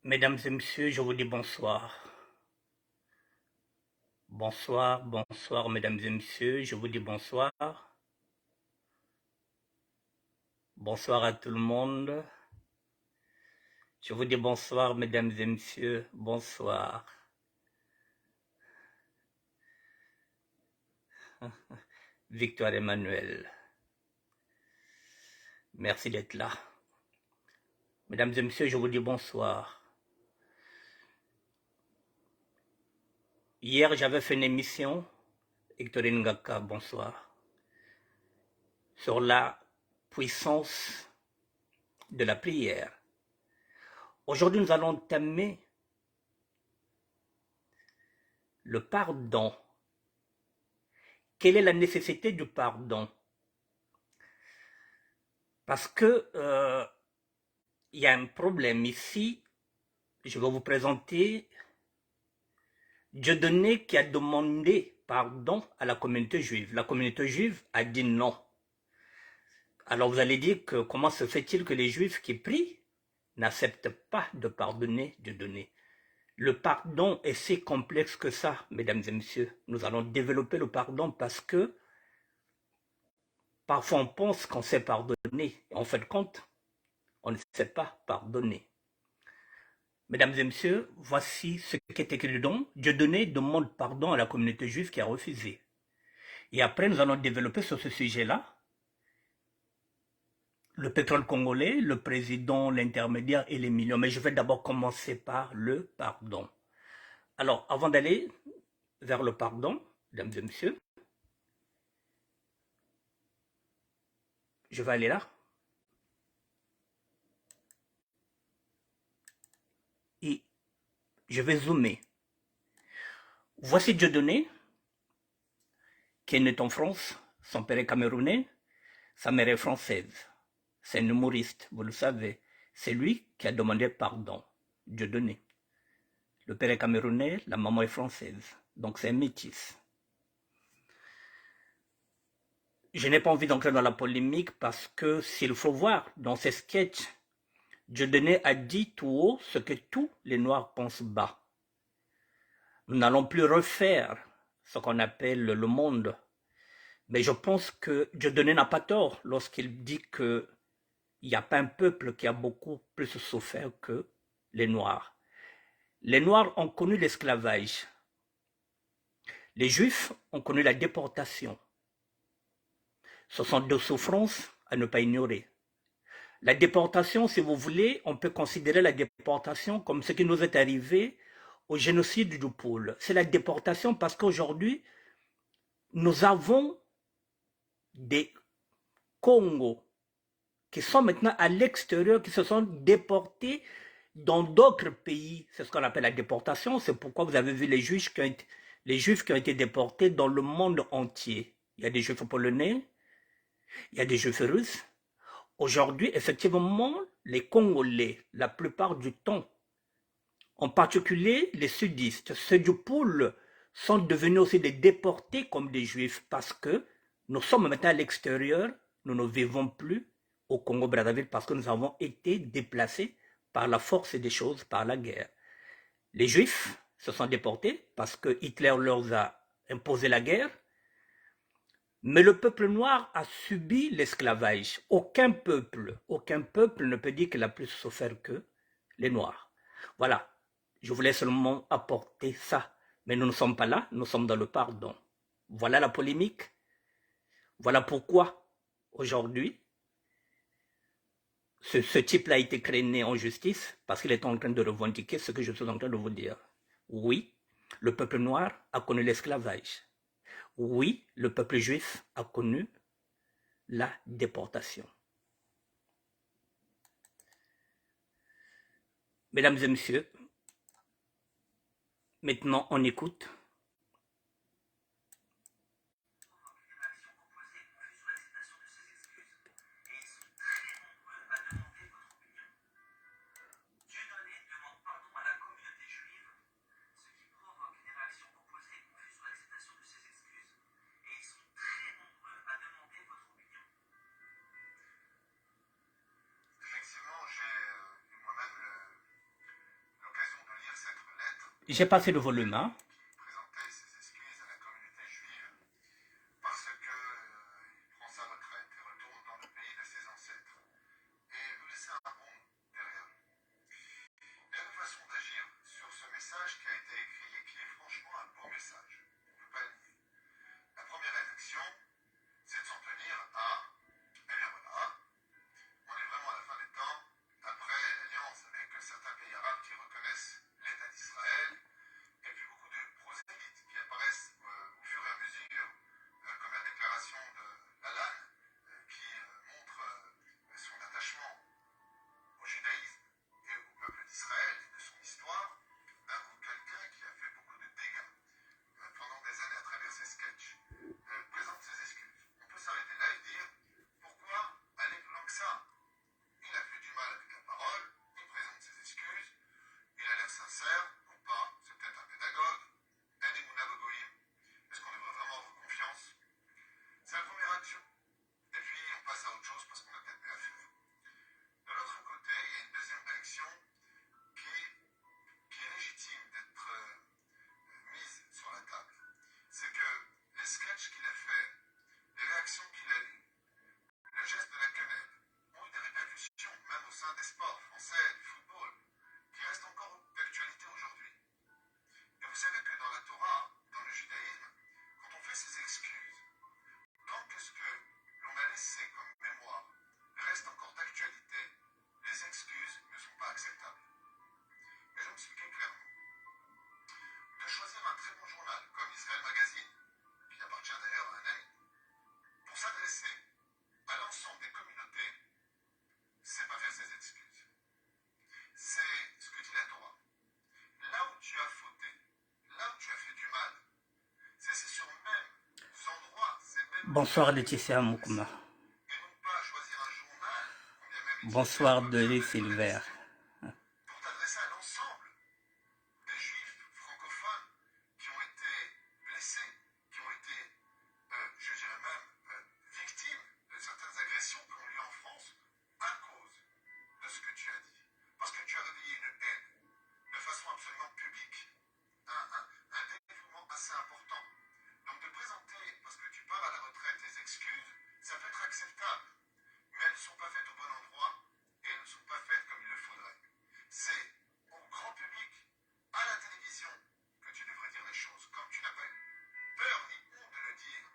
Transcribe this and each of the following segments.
Mesdames et messieurs, je vous dis bonsoir. Bonsoir, bonsoir, mesdames et messieurs, je vous dis bonsoir. Bonsoir à tout le monde. Je vous dis bonsoir, mesdames et messieurs, bonsoir. Victoire Emmanuel, merci d'être là. Mesdames et messieurs, je vous dis bonsoir. Hier, j'avais fait une émission, Victorine Ngaka, bonsoir, sur la puissance de la prière. Aujourd'hui, nous allons entamer le pardon. Quelle est la nécessité du pardon? Parce que il y a un problème ici. Je vais vous présenter Dieudonné qui a demandé pardon à la communauté juive. La communauté juive a dit non. Alors vous allez dire que comment se fait-il que les juifs qui prient n'acceptent pas de pardonner Dieudonné? Le pardon est si complexe que ça, mesdames et messieurs. Nous allons développer le pardon parce que parfois on pense qu'on sait pardonner. Et en fait compte, on ne sait pas pardonner. Mesdames et messieurs, voici ce qui est écrit dedans. Dieudonné demande pardon à la communauté juive qui a refusé. Et après, nous allons développer sur ce sujet-là le pétrole congolais, le président, l'intermédiaire et les millions. Mais je vais d'abord commencer par le pardon. Alors, avant d'aller vers le pardon, mesdames et messieurs, je vais aller là. Et je vais zoomer. Voici Dieudonné, qui est né en France. Son père est camerounais, sa mère est française. C'est un humoriste, vous le savez. C'est lui qui a demandé pardon. Dieudonné. Le père est camerounais, la maman est française. Donc c'est un métis. Je n'ai pas envie d'entrer dans la polémique parce que s'il faut voir dans ces sketchs, Dieudonné a dit tout haut ce que tous les Noirs pensent bas. Nous n'allons plus refaire ce qu'on appelle le monde. Mais je pense que Dieudonné n'a pas tort lorsqu'il dit qu'il n'y a pas un peuple qui a beaucoup plus souffert que les Noirs. Les Noirs ont connu l'esclavage. Les Juifs ont connu la déportation. Ce sont deux souffrances à ne pas ignorer. La déportation, si vous voulez, on peut considérer la déportation comme ce qui nous est arrivé au génocide du pôle. C'est la déportation parce qu'aujourd'hui, nous avons des Congos qui sont maintenant à l'extérieur, qui se sont déportés dans d'autres pays. C'est ce qu'on appelle la déportation. C'est pourquoi vous avez vu les Juifs qui ont été déportés dans le monde entier. Il y a des Juifs polonais, il y a des Juifs russes. Aujourd'hui, effectivement, les Congolais, la plupart du temps, en particulier les sudistes, ceux du pôle, sont devenus aussi des déportés comme des Juifs parce que nous sommes maintenant à l'extérieur, nous ne vivons plus au Congo-Brazzaville parce que nous avons été déplacés par la force des choses, par la guerre. Les Juifs se sont déportés parce que Hitler leur a imposé la guerre, mais le peuple noir a subi l'esclavage. Aucun peuple ne peut dire qu'il a plus souffert que les Noirs. Voilà, je voulais seulement apporter ça. Mais nous ne sommes pas là, nous sommes dans le pardon. Voilà la polémique. Voilà pourquoi, aujourd'hui, ce type-là a été traîné en justice parce qu'il est en train de revendiquer ce que je suis en train de vous dire. Oui, le peuple noir a connu l'esclavage. Oui, le peuple juif a connu la déportation. Mesdames et messieurs, maintenant on écoute. Effectivement, j'ai eu moi-même J'ai passé le volume, hein. qui présentait ses excuses à la communauté juive parce que il prend sa retraite et retourne dans le pays de ses ancêtres et veut laisser un bon derrière lui. Il y a deux façons d'agir sur ce message qui a été écrit et qui est franchement un beau message. On ne peut pas le nier. La première réaction, c'est de s'en tenir à, eh bien voilà, on est vraiment à la fin des temps, après l'alliance avec certains pays arabes qui reconnaissent l'État d'Israël, et puis beaucoup de prosélytes qui apparaissent au fur et à mesure, comme la déclaration de Lalanne, qui montre son attachement au judaïsme et au peuple d'Israël et de son histoire, d'un coup quelqu'un qui a fait beaucoup de dégâts pendant des années à travers ses sketchs, présente ses excuses. On peut s'arrêter là et dire, pourquoi aller plus loin que ça? Il a fait du mal avec la parole, il présente ses excuses, il a l'air sincère, ou pas, c'est peut-être un pédagogue, un émouna bogoïm, est-ce qu'on devrait vraiment avoir confiance? C'est la première action. Et puis on passe à autre chose parce qu'on a peut-être mieux à faire. De l'autre côté, il y a une deuxième réaction qui, qui est légitime d'être mise sur la table. C'est que les sketchs qu'il a fait, les réactions qu'il a eues, le geste de la quenelle, ont eu des répercussions même au sein des sports français, du football, qui restent encore d'actualité aujourd'hui. Et vous savez que dans la Torah, dans le judaïsme, quand on fait ses excuses, tant que ce que l'on a laissé comme mémoire reste encore d'actualité, les excuses ne sont pas acceptables. Et je m'expliquais clairement. De choisir un très bon journal comme Israël Magazine, qui appartient d'ailleurs à un ami, pour s'adresser à l'ensemble des communautés, c'est pas faire ses excuses. C'est ce que dit la Torah. Là où tu as fauté, là où tu as fait du mal, c'est sur même endroits, ces mêmes Bonsoir lieux Laetitia Moukma. et non pas choisir un journal, combien même utilisé Bonsoir comme Delis javel Silver. journalistique, pour t'adresser à l'ensemble des juifs francophones qui ont été blessés, qui ont été, je dirais même, victimes de certaines agressions qui ont lieu en France à cause de ce que tu as dit. Parce que tu as réveillé une haine de façon absolument publique, un dévouement assez important. Donc de présenter, parce que tu pars à la retraite, tes excuses, ça peut être acceptable, mais elles ne sont pas faites au bon endroit et elles ne sont pas faites comme il le faudrait. C'est au grand public, à la télévision, que tu devrais dire les choses, comme tu n'as pas eu peur ni honte de le dire,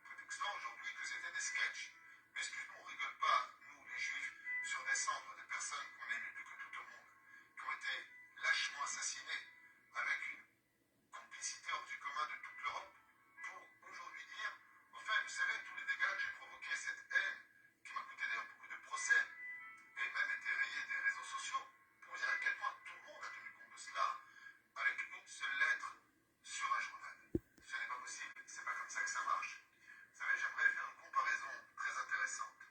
prétextant aujourd'hui que c'était des sketchs. Mais excuse-nous, on ne rigole pas, nous les juifs, sur des cendres de personnes qu'on aimait plus que tout au monde, qui ont été lâchement assassinées avec une complicité hors du commun de toute l'Europe, pour aujourd'hui dire, enfin, vous savez, tous les dégâts que j'ai provoqués, cette haine, qui m'a coûté d'ailleurs beaucoup de procès, et même été rayé des réseaux sociaux, pour dire à quel point tout le monde a tenu compte de cela, avec une seule lettre sur un journal. Ce n'est pas possible, c'est pas comme ça que ça marche. Vous savez, j'aimerais faire une comparaison très intéressante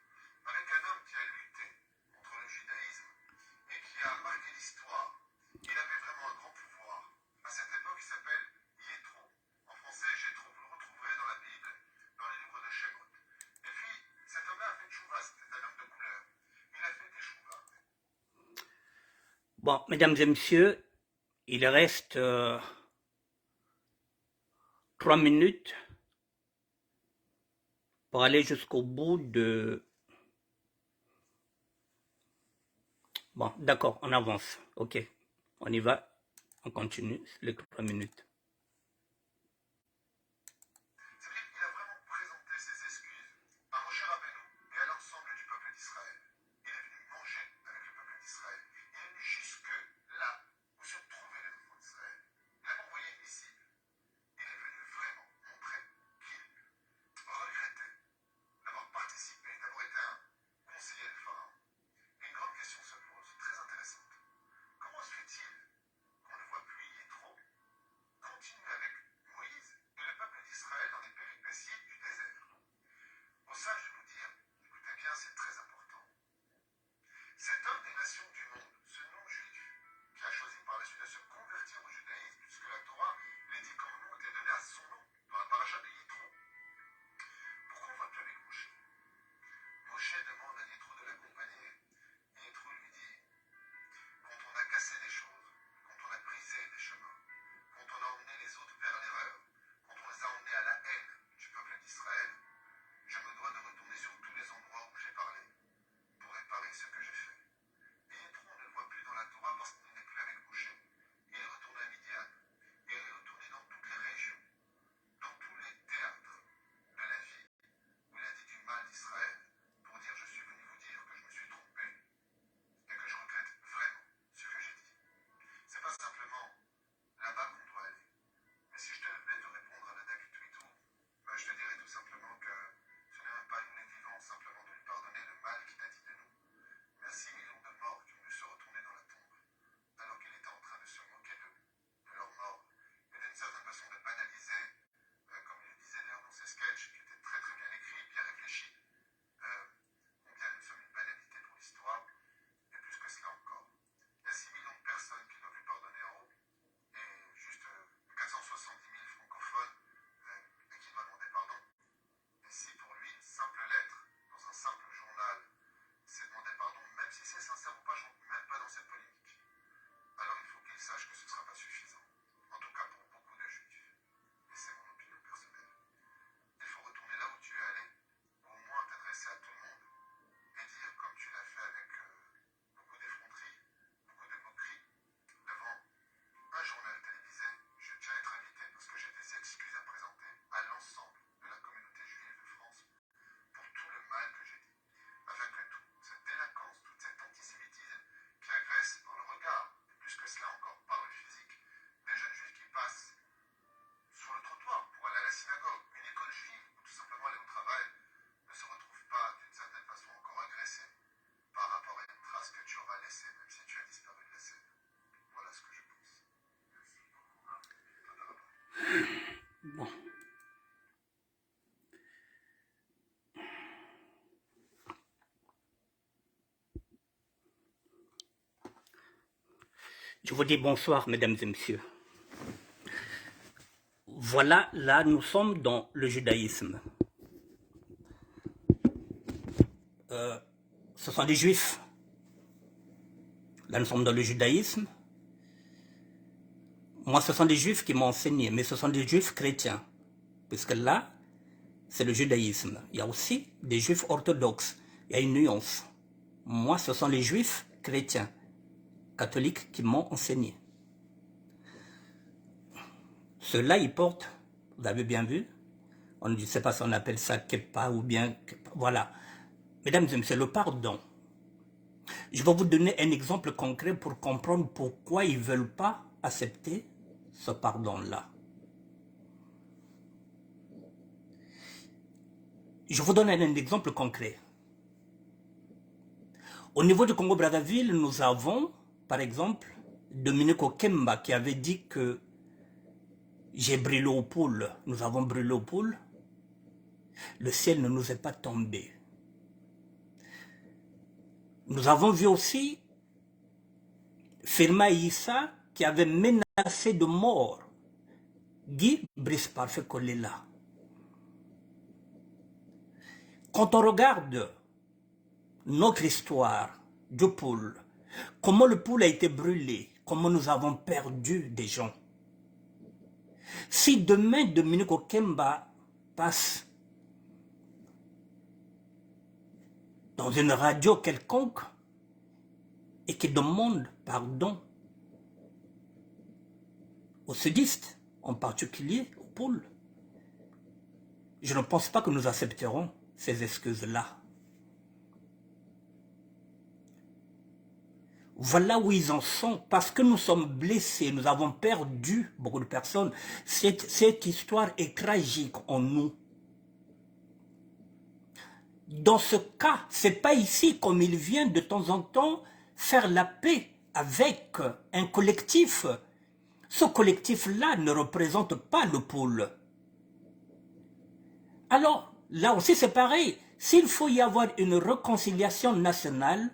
avec un homme qui a lutté contre le judaïsme et qui a marqué l'histoire. Il avait vraiment un grand pouvoir. À cette époque, il s'appelle Yétro. En français, Jétro. Vous le retrouverez dans la Bible, dans les livres de Shemot. Et puis, cet homme-là a fait tchouva, c'était un homme de couleur. Il a fait des tchouva. Bon, mesdames et messieurs, il reste 3 minutes pour aller jusqu'au bout de... Bon, d'accord, on avance. Ok, on y va. On continue les 3 minutes. C'est-à-dire qu'il a vraiment présenté ses excuses à Moshe Rabbeinu et à l'ensemble du peuple d'Israël. Il est venu manger avec le peuple d'Israël. Il est venu jusque là où se trouvaient les enfants d'Israël. Il n'a pas envoyé une missive. Il est venu vraiment montrer qu'il regrettait d'avoir participé, d'avoir été un conseiller de Pharaon. Et une grande question se pose, très intéressante. Comment se fait-il qu'on ne voit plus Yitro Je vous dis bonsoir, mesdames et messieurs. Voilà, là, nous sommes dans le judaïsme. Ce sont des juifs. Là, nous sommes dans le judaïsme. Moi, ce sont des juifs qui m'ont enseigné, mais ce sont des juifs chrétiens. Puisque là, c'est le judaïsme. Il y a aussi des juifs orthodoxes. Il y a une nuance. Moi, ce sont les juifs chrétiens, catholiques, qui m'ont enseigné. Ceux-là, ils portent, vous avez bien vu, on ne sait pas si on appelle ça keppa ou bien, voilà. Mesdames et messieurs, le pardon. Je vais vous donner un exemple concret pour comprendre pourquoi ils ne veulent pas accepter ce pardon-là. Je vous donne un exemple concret. Au niveau du Congo-Brazzaville, nous avons, par exemple, Dominique Okemba qui avait dit que j'ai brûlé aux poules. Nous avons brûlé aux poules. Le ciel ne nous est pas tombé. Nous avons vu aussi Firma Issa qui avait menacé de mort Guy Brice Parfait Kolela. Quand on regarde notre histoire du poule, comment le poule a été brûlé, comment nous avons perdu des gens. Si demain Dominique Okemba passe dans une radio quelconque et qui demande pardon aux sudistes, en particulier aux poules, je ne pense pas que nous accepterons ces excuses-là. Voilà où ils en sont, parce que nous sommes blessés, nous avons perdu beaucoup de personnes. Cette histoire est tragique en nous. Dans ce cas, ce n'est pas ici comme il vient de temps en temps faire la paix avec un collectif. Ce collectif-là ne représente pas le pôle. Alors, là aussi c'est pareil. S'il faut y avoir une réconciliation nationale,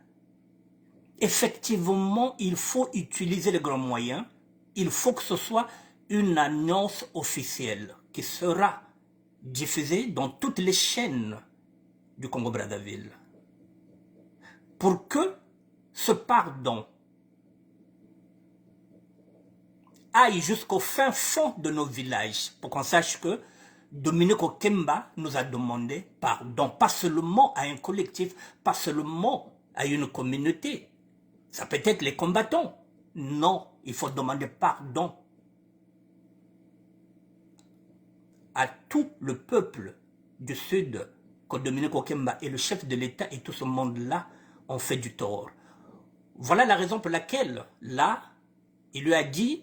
effectivement, il faut utiliser les grands moyens. Il faut que ce soit une annonce officielle qui sera diffusée dans toutes les chaînes du Congo-Brazzaville. Pour que ce pardon aille jusqu'au fin fond de nos villages, pour qu'on sache que Dominique Okemba nous a demandé pardon, pas seulement à un collectif, pas seulement à une communauté. Ça peut être les combattants. Non, il faut demander pardon à tout le peuple du Sud, que Dominique Okemba et le chef de l'État et tout ce monde-là ont fait du tort. Voilà la raison pour laquelle, là, il lui a dit,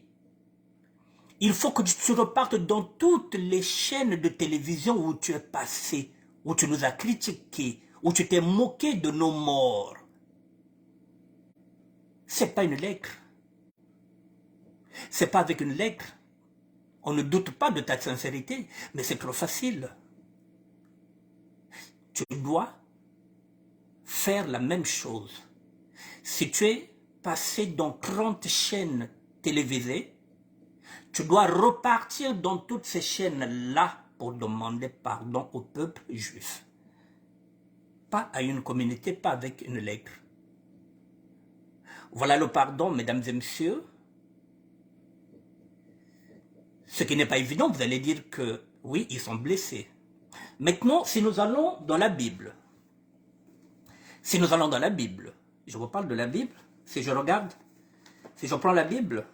il faut que tu repartes dans toutes les chaînes de télévision où tu es passé, où tu nous as critiqués, où tu t'es moqué de nos morts. C'est pas une lettre. C'est pas avec une lettre. On ne doute pas de ta sincérité, mais c'est trop facile. Tu dois faire la même chose. Si tu es passé dans 30 chaînes télévisées, tu dois repartir dans toutes ces chaînes-là pour demander pardon au peuple juif. Pas à une communauté, pas avec une lettre. Voilà le pardon, mesdames et messieurs. Ce qui n'est pas évident, vous allez dire que oui, ils sont blessés. Maintenant, si nous allons dans la Bible, je vous parle de la Bible, si je regarde, si je prends la Bible,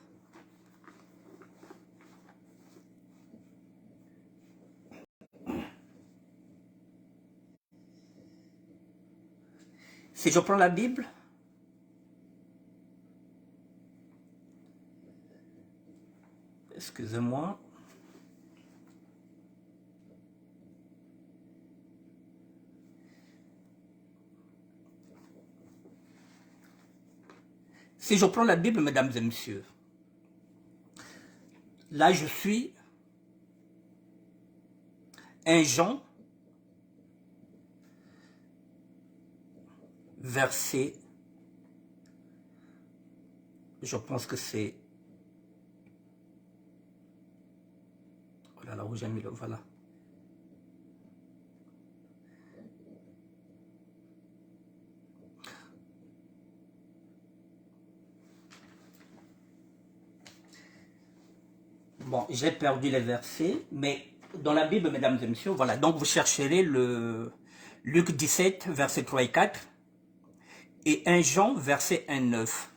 excusez-moi, si je prends la Bible, mesdames et messieurs, là je suis 1 Jean, verset Je pense que c'est... Oh là là, où j'ai mis le... Voilà. Bon, j'ai perdu les versets, mais dans la Bible, mesdames et messieurs, voilà. Donc vous chercherez le Luc 17, verset 3 et 4, et 1 Jean, verset 1, 9.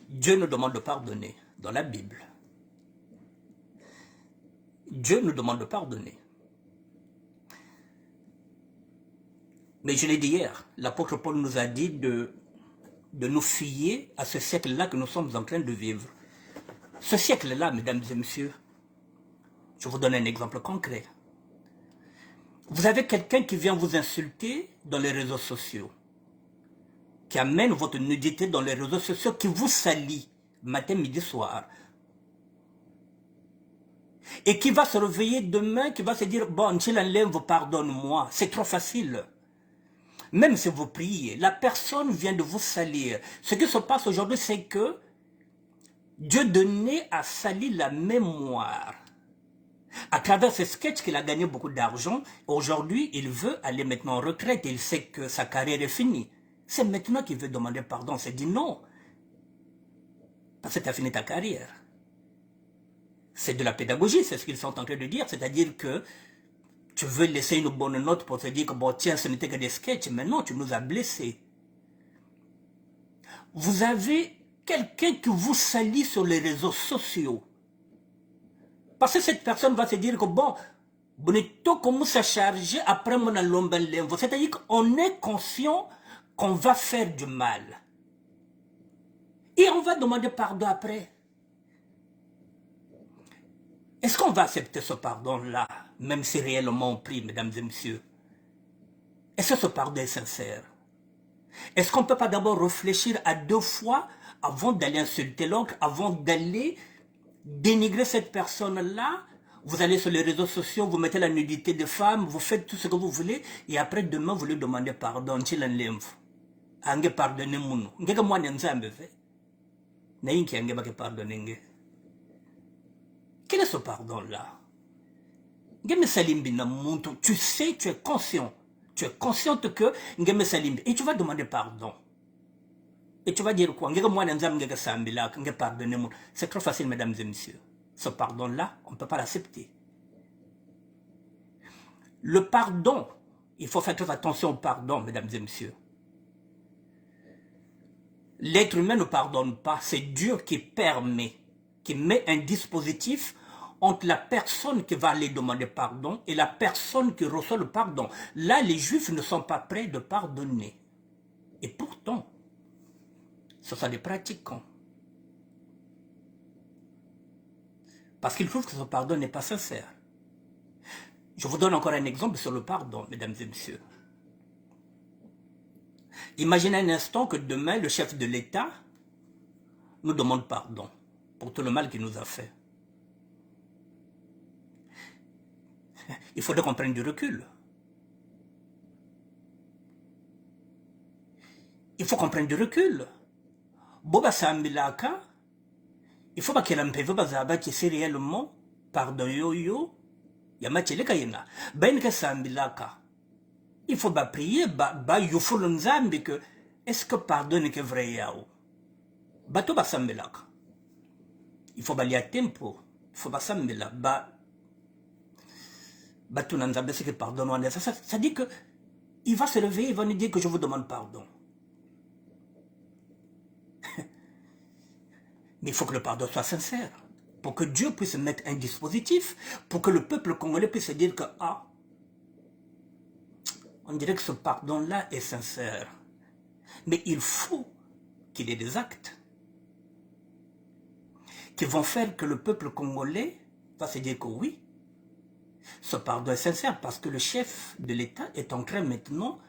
Dieu nous demande de pardonner dans la Bible. Dieu nous demande de pardonner. Mais je l'ai dit hier, l'apôtre Paul nous a dit de nous fier à ce siècle-là que nous sommes en train de vivre. Ce siècle-là, mesdames et messieurs, je vous donne un exemple concret. Vous avez quelqu'un qui vient vous insulter dans les réseaux sociaux, qui amène votre nudité dans les réseaux sociaux, qui vous salit matin, midi, soir, et qui va se réveiller demain, qui va se dire, bon, vous pardonne-moi, c'est trop facile. Même si vous priez, la personne vient de vous salir. Ce qui se passe aujourd'hui, c'est que Dieu donnait à salir la mémoire. À travers ce sketch qu'il a gagné beaucoup d'argent, aujourd'hui, il veut aller maintenant en retraite. Il sait que sa carrière est finie. C'est maintenant qu'il veut demander pardon. C'est dit non. Parce que tu as fini ta carrière. C'est de la pédagogie, c'est ce qu'ils sont en train de dire. C'est-à-dire que tu veux laisser une bonne note pour te dire que bon, tiens, ce n'était que des sketchs. Mais non, tu nous as blessés. Vous avez quelqu'un qui vous salit sur les réseaux sociaux. Parce que cette personne va se dire que bon, bonito commence à charger après mon alombalembo. C'est-à-dire qu'on est conscient qu'on va faire du mal. Et on va demander pardon après. Est-ce qu'on va accepter ce pardon-là, même si réellement on prie, mesdames et messieurs? Est-ce que ce pardon est sincère? Est-ce qu'on ne peut pas d'abord réfléchir à 2 fois avant d'aller insulter l'autre, avant d'aller dénigrer cette personne-là? Vous allez sur les réseaux sociaux, vous mettez la nudité des femmes, vous faites tout ce que vous voulez, et après demain vous lui demandez pardon. Pardonnez-moi. Quel est ce pardon-là? Tu sais, tu es conscient. Tu es consciente que et tu vas demander pardon. Et tu vas dire quoi? Pardonnez-moi. C'est trop facile, mesdames et messieurs. Ce pardon-là, on ne peut pas l'accepter. Le pardon, il faut faire très attention au pardon, mesdames et messieurs. L'être humain ne pardonne pas, c'est Dieu qui permet, qui met un dispositif entre la personne qui va aller demander pardon et la personne qui reçoit le pardon. Là, les Juifs ne sont pas prêts de pardonner. Et pourtant, ce sont des pratiquants. Parce qu'ils trouvent que ce pardon n'est pas sincère. Je vous donne encore un exemple sur le pardon, mesdames et messieurs. Imaginez un instant que demain, le chef de l'État nous demande pardon pour tout le mal qu'il nous a fait. Il faudrait qu'on prenne du recul. Il faut qu'on prenne du recul. Boba Sambilaka, il faut pas qu'il en peut pas que c'est réellement pardon yo yamachele kayena. Ben que Sambilaka. Il faut pas prier, ba yufulu nzambi que est-ce que pardonne que vrai yao. Bato ba Sambilaka. Il faut balier à tempo. Il faut pas Sambila. Bato nanzambi c'est que pardonne. Ça dit que il va se lever, il va nous dire que je vous demande pardon. Mais il faut que le pardon soit sincère. Pour que Dieu puisse mettre un dispositif, pour que le peuple congolais puisse dire que, ah, on dirait que ce pardon-là est sincère. Mais il faut qu'il y ait des actes qui vont faire que le peuple congolais va se dire que oui, ce pardon est sincère parce que le chef de l'État est en train maintenant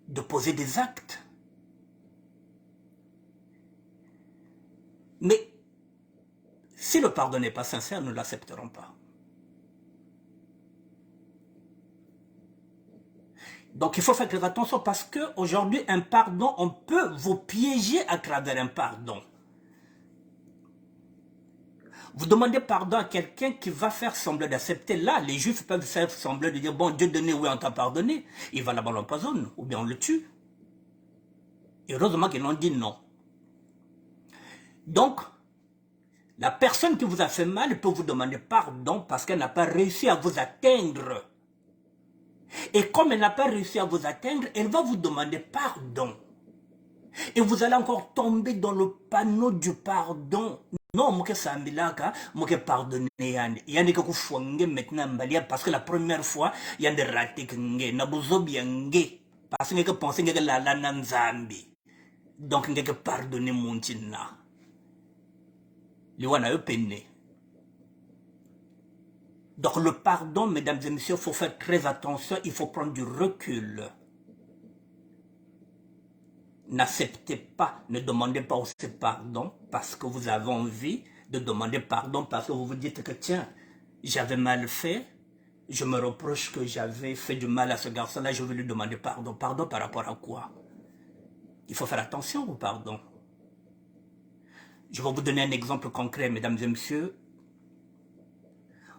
de poser des actes. Mais si le pardon n'est pas sincère, nous ne l'accepterons pas. Donc il faut faire très attention parce qu'aujourd'hui, un pardon, on peut vous piéger à travers un pardon. Vous demandez pardon à quelqu'un qui va faire semblant d'accepter. Là, les juifs peuvent faire semblant de dire, bon, Dieu donné, oui, on t'a pardonné. Il va là-bas, l'empoisonne, ou bien on le tue. Et heureusement qu'ils l'ont dit non. Donc, la personne qui vous a fait mal peut vous demander pardon parce qu'elle n'a pas réussi à vous atteindre. Et comme elle n'a pas réussi à vous atteindre, elle va vous demander pardon. Et vous allez encore tomber dans le panneau du pardon. Non, moi que ça milaka, moi que pardonner yandi. Yandi que kufuange maintenant mbalia parce que la première fois yandi raté kenge na buzobi yange parce que pensez que la nanzambi. Donc nge que pardonner mon tina. Liwana peine. Donc le pardon, mesdames et messieurs, il faut faire très attention, il faut prendre du recul. N'acceptez pas, ne demandez pas aussi pardon parce que vous avez envie de demander pardon parce que vous vous dites que tiens, j'avais mal fait, je me reproche que j'avais fait du mal à ce garçon-là, je vais lui demander pardon. Pardon par rapport à quoi? Il faut faire attention au pardon. Je vais vous donner un exemple concret, mesdames et messieurs.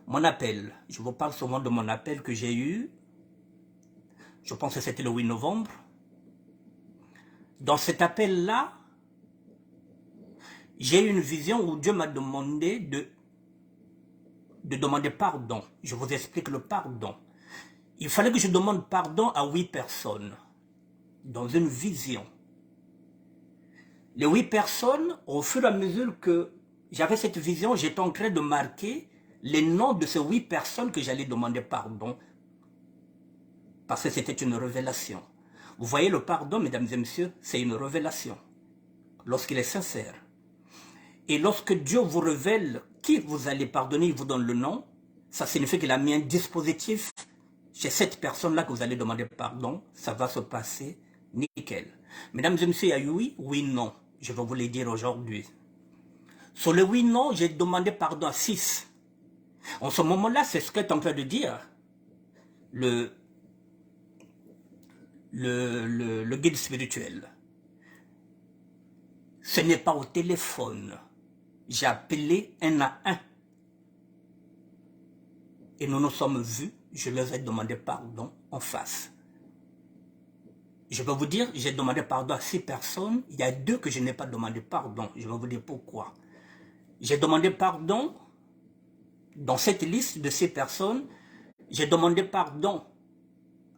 Mon appel, je vous parle souvent de mon appel que j'ai eu, je pense que c'était le 8 novembre. Dans cet appel-là, j'ai eu une vision où Dieu m'a demandé de demander pardon. Je vous explique le pardon. Il fallait que je demande pardon à 8 personnes dans une vision. Les 8 personnes, au fur et à mesure que j'avais cette vision, j'étais en train de marquer les noms de ces 8 personnes que j'allais demander pardon. Parce que c'était une révélation. Vous voyez, le pardon, mesdames et messieurs, c'est une révélation. Lorsqu'il est sincère. Et lorsque Dieu vous révèle qui vous allez pardonner, il vous donne le nom, ça signifie qu'il a mis un dispositif chez cette personne-là que vous allez demander pardon, ça va se passer nickel. Mesdames et messieurs, il y a eu oui, oui, non. Je vais vous les dire aujourd'hui. Sur le oui, non, j'ai demandé pardon à 6. En ce moment-là, c'est ce qu'est en train de dire le guide spirituel. Ce n'est pas au téléphone. J'ai appelé un à un. Et nous nous sommes vus. Je leur ai demandé pardon en face. Je vais vous dire, j'ai demandé pardon à 6 personnes. Il y a 2 que je n'ai pas demandé pardon. Je vais vous dire pourquoi. J'ai demandé pardon dans cette liste de 6 personnes. J'ai demandé pardon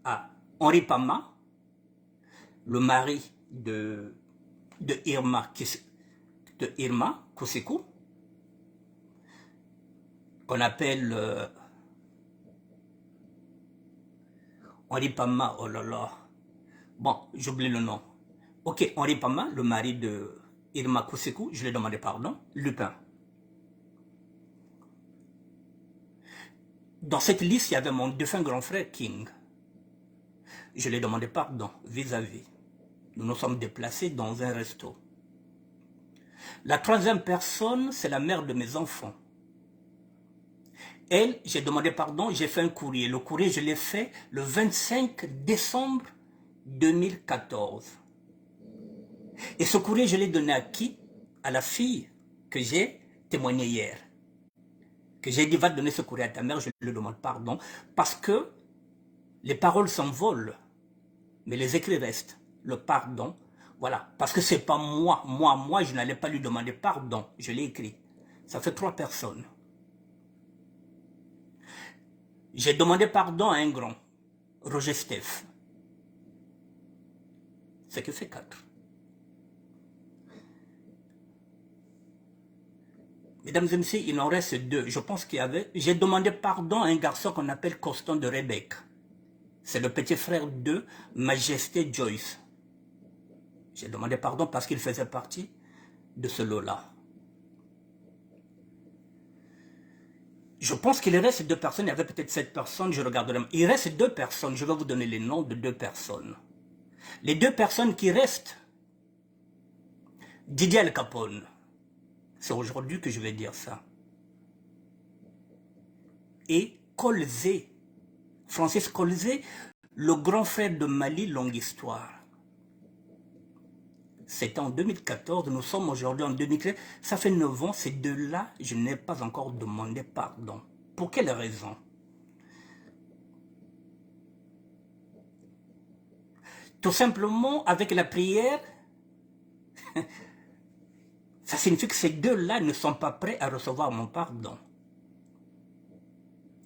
à Henri Pama, le mari de Irma Kousekou, qu'on appelle Henri Pama, oh là là. Bon, j'oublie le nom. Ok, Henri Pama, le mari de Irma Kousekou, je lui ai demandé pardon. Lupin. Dans cette liste, il y avait mon défunt grand frère King. Je lui ai demandé pardon vis-à-vis. Nous nous sommes déplacés dans un resto. La 3e personne, c'est la mère de mes enfants. Elle, j'ai demandé pardon, j'ai fait un courrier. Le courrier, je l'ai fait le 25 décembre 2014. Et ce courrier, je l'ai donné à qui? À la fille que j'ai témoignée hier. Que j'ai dit, va donner ce courrier à ta mère, je lui demande pardon. Parce que les paroles s'envolent, mais les écrits restent. Le pardon, voilà. Parce que c'est pas moi, je n'allais pas lui demander pardon. Je l'ai écrit. Ça fait 3 personnes. J'ai demandé pardon à un grand, Roger Steph. C'est que fait 4. Mesdames et messieurs, il en reste 2. Je pense qu'il y avait... J'ai demandé pardon à un garçon qu'on appelle Constant de Rebecca. C'est le petit frère de Majesté Joyce. J'ai demandé pardon parce qu'il faisait partie de ce lot-là. Je pense qu'il reste 2 personnes. Il y avait peut-être 7 personnes, je regarderai. Il reste 2 personnes. Je vais vous donner les noms de 2 personnes. Les 2 personnes qui restent, Didier Al Capone. C'est aujourd'hui que je vais dire ça. Et Colzé, Francis Colzé, Le grand frère de Mali, longue histoire. C'était en 2014, nous sommes aujourd'hui en 2013. Ça fait 9 ans, ces deux-là, je n'ai pas encore demandé pardon. Pour quelle raison? Tout simplement, avec la prière, ça signifie que ces deux-là ne sont pas prêts à recevoir mon pardon.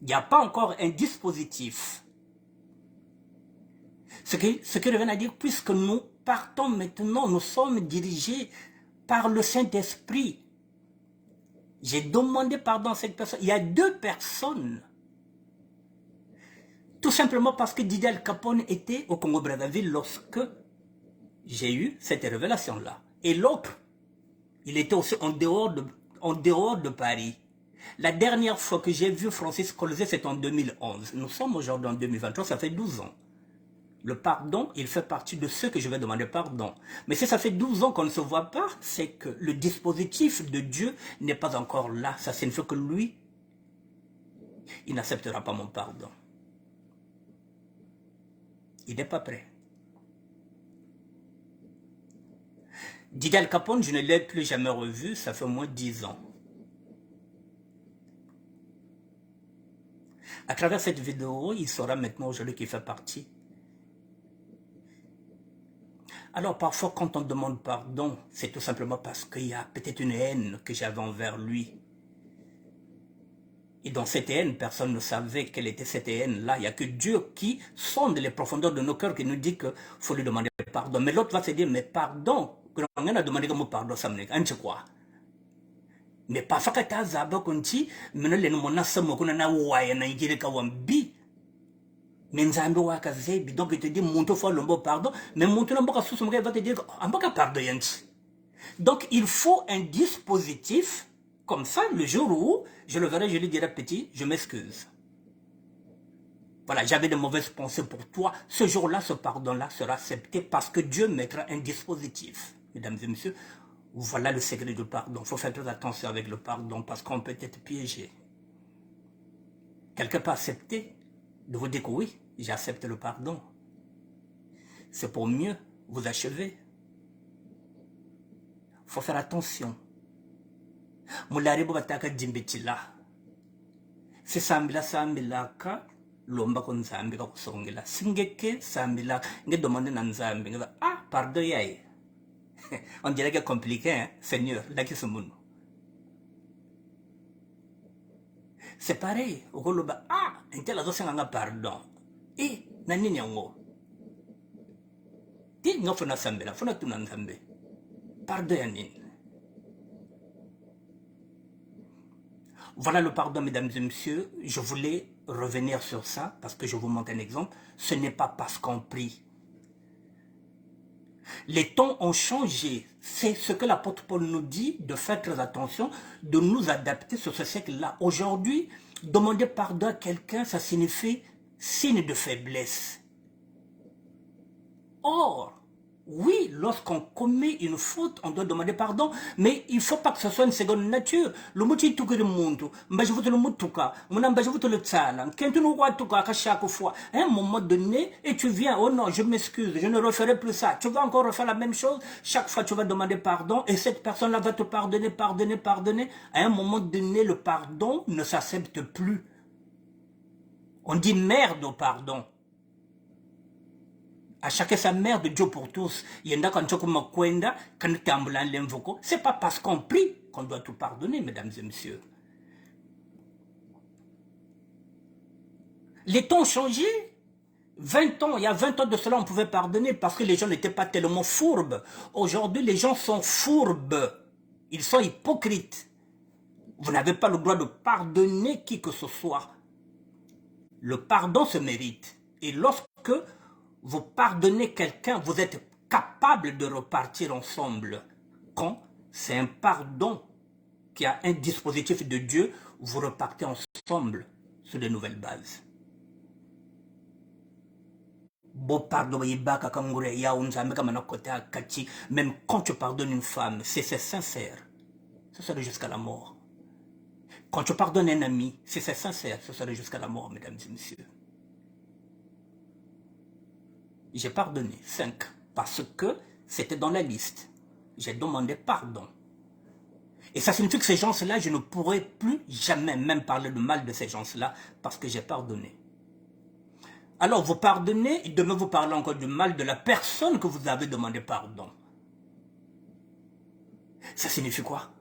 Il n'y a pas encore un dispositif. Ce qui revient à dire, puisque nous partons maintenant, nous sommes dirigés par le Saint-Esprit. J'ai demandé pardon à cette personne. Il y a 2 personnes. Tout simplement parce que Didier Al Capone était au Congo-Brazzaville lorsque j'ai eu cette révélation-là. Et l'autre, il était aussi en dehors de Paris. La dernière fois que j'ai vu Francis Colzé, c'est en 2011. Nous sommes aujourd'hui en 2023, ça fait 12 ans. Le pardon, il fait partie de ceux que je vais demander pardon. Mais si ça fait 12 ans qu'on ne se voit pas, c'est que le dispositif de Dieu n'est pas encore là. Ça signifie que lui, il n'acceptera pas mon pardon. Il n'est pas prêt. Didier Al Capone, je ne l'ai plus jamais revu, ça fait au moins 10 ans. À travers cette vidéo, il saura maintenant aujourd'hui qu'il fait partie. Alors parfois quand on demande pardon, c'est tout simplement parce qu'il y a peut-être une haine que j'avais envers lui. Et dans cette haine, personne ne savait quelle était cette haine-là. Il n'y a que Dieu qui sonde les profondeurs de nos cœurs, qui nous dit qu'il faut lui demander pardon. Mais l'autre va se dire, mais pardon, on a demandé comme pardon, ça me dit, quoi? Mais parfois quand tu as zaba konti, mais le mona samo kuna na waya na igire ka wambi. Mais nzambe wa kazebi, donc il te dit, monte fois le mot pardon, mais monte le mot ka sous va te dire, en bas pardon yanti. Donc il faut un dispositif, comme ça, le jour où je le verrai, je lui dirai, petit, je m'excuse. Voilà, j'avais de mauvaises pensées pour toi. Ce jour-là, ce pardon-là sera accepté parce que Dieu mettra un dispositif. Mesdames et messieurs, voilà le secret du pardon. Il faut faire très attention avec le pardon parce qu'on peut être piégé. Quelqu'un peut accepter de vous dire que oui, j'accepte le pardon. C'est pour mieux vous achever. Il faut faire attention. Mularibo bataka jimbetila. C'est sambila ka lomba kon zambi ka kusongela. Singeke sambila nge demande na nzambi. Ah, pardon yae. On dirait que c'est compliqué, hein? Seigneur, là qui se moune. C'est pareil. Ah, un tel azo sanga pardon. Et, nani nyango. Ti nga fona sambela, fona tuna nzambe. Pardon yanin. Voilà le pardon, mesdames et messieurs. Je voulais revenir sur ça parce que je vous montre un exemple. Ce n'est pas parce qu'on prie. Les temps ont changé. C'est ce que l'apôtre Paul nous dit, de faire très attention, de nous adapter sur ce siècle-là. Aujourd'hui, demander pardon à quelqu'un, ça signifie signe de faiblesse. Or, oui, lorsqu'on commet une faute, on doit demander pardon, mais il ne faut pas que ce soit une seconde nature. Le mot est tout que le monde, je vous le mot tout cas, mon âme, je vous le tsala, quand tu nous vois tout cas, à chaque fois, à un moment donné, et tu viens, oh non, je m'excuse, je ne referai plus ça. Tu vas encore refaire la même chose, chaque fois tu vas demander pardon, et cette personne-là va te pardonner, pardonner, pardonner. À un moment donné, le pardon ne s'accepte plus. On dit merde au pardon. À chacun sa mère de Dieu pour tous. C'est pas parce qu'on prie qu'on doit tout pardonner, mesdames et messieurs. Les temps ont changé. 20 ans, il y a 20 ans de cela, on pouvait pardonner parce que les gens n'étaient pas tellement fourbes. Aujourd'hui, les gens sont fourbes. Ils sont hypocrites. Vous n'avez pas le droit de pardonner qui que ce soit. Le pardon se mérite. Et lorsque vous pardonnez quelqu'un, vous êtes capable de repartir ensemble. Quand c'est un pardon qui a un dispositif de Dieu, vous repartez ensemble sur de nouvelles bases. Même quand tu pardonnes une femme, c'est sincère. Ce serait jusqu'à la mort. Quand tu pardonnes un ami, c'est sincère. Ce serait jusqu'à la mort, mesdames et messieurs. j'ai pardonné. 5, parce que c'était dans la liste. J'ai demandé pardon. Et ça signifie que ces gens-là, je ne pourrai plus jamais même parler de mal de ces gens-là parce que j'ai pardonné. Alors vous pardonnez, et demain vous parlez encore du mal de la personne que vous avez demandé pardon. Ça signifie quoi?